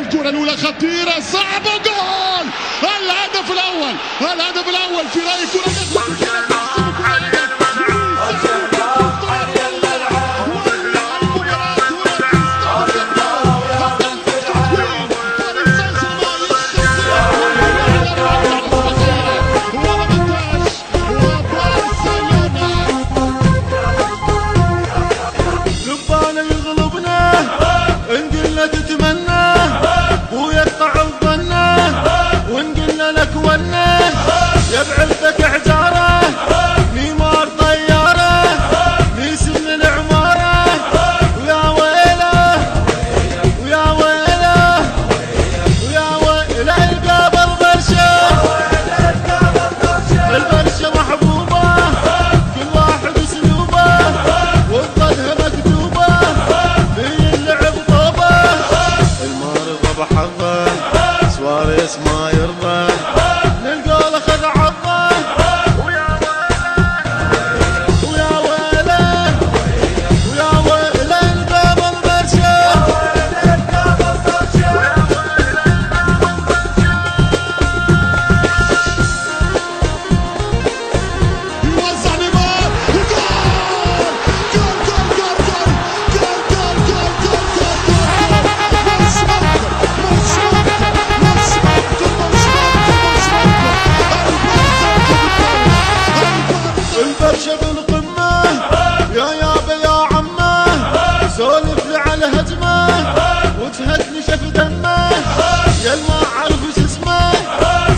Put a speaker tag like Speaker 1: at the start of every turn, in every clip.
Speaker 1: الكرة الأولى خطيرة صعبة، جول! الهدف الأول في رأي كرة
Speaker 2: يبعد بك حجاره ميمار طياره ميسم العماره ويا ويله ويا ويله ويا ويله القابل برشه البرشه محبوبه كل واحد اسلوبه وفضلها مكتوبه في اللعب طوبه المرضى بحظه سواريس ما يرضى للقول خذ عضه ويا ويله ويا ويله القابل برشه
Speaker 1: يوزع نيمار،
Speaker 2: البرشة بالقمة يا يابا يا عمه سولف لي على هجمه وجهتني شف دمه يا ما اعرف وش اسمه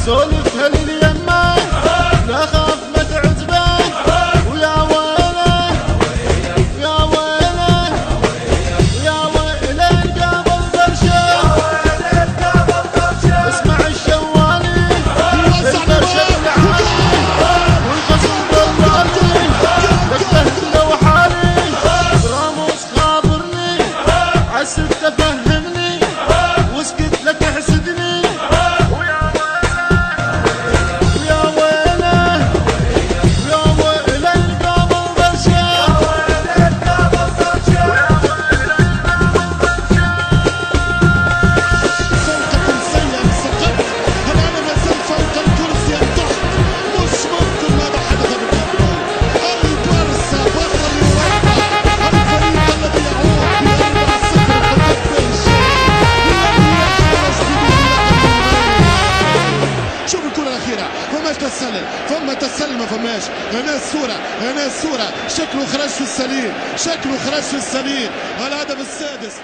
Speaker 2: سولفها لي اليمه لا خاف ما تعجبه ويا ويله ويا ويله ويا ويله القابل برشه اسمع الشوالي البرشة عسف تفهمني واسكت لك احسدني ويا ويله ويا ويله القابل برشه
Speaker 1: فوق كرسي سقط، أنا ما زلت فوق الكرسي تحت، مش ممكن ماذا حدث بالكاميرون. البارسا برا اليوروبا، الفريق الذي يعود شوف الكرة الأخيرة، فماش تسلل، فما تسلل ما فماش. هنا الصورة شكله خرج في السليم، الهدف السادس.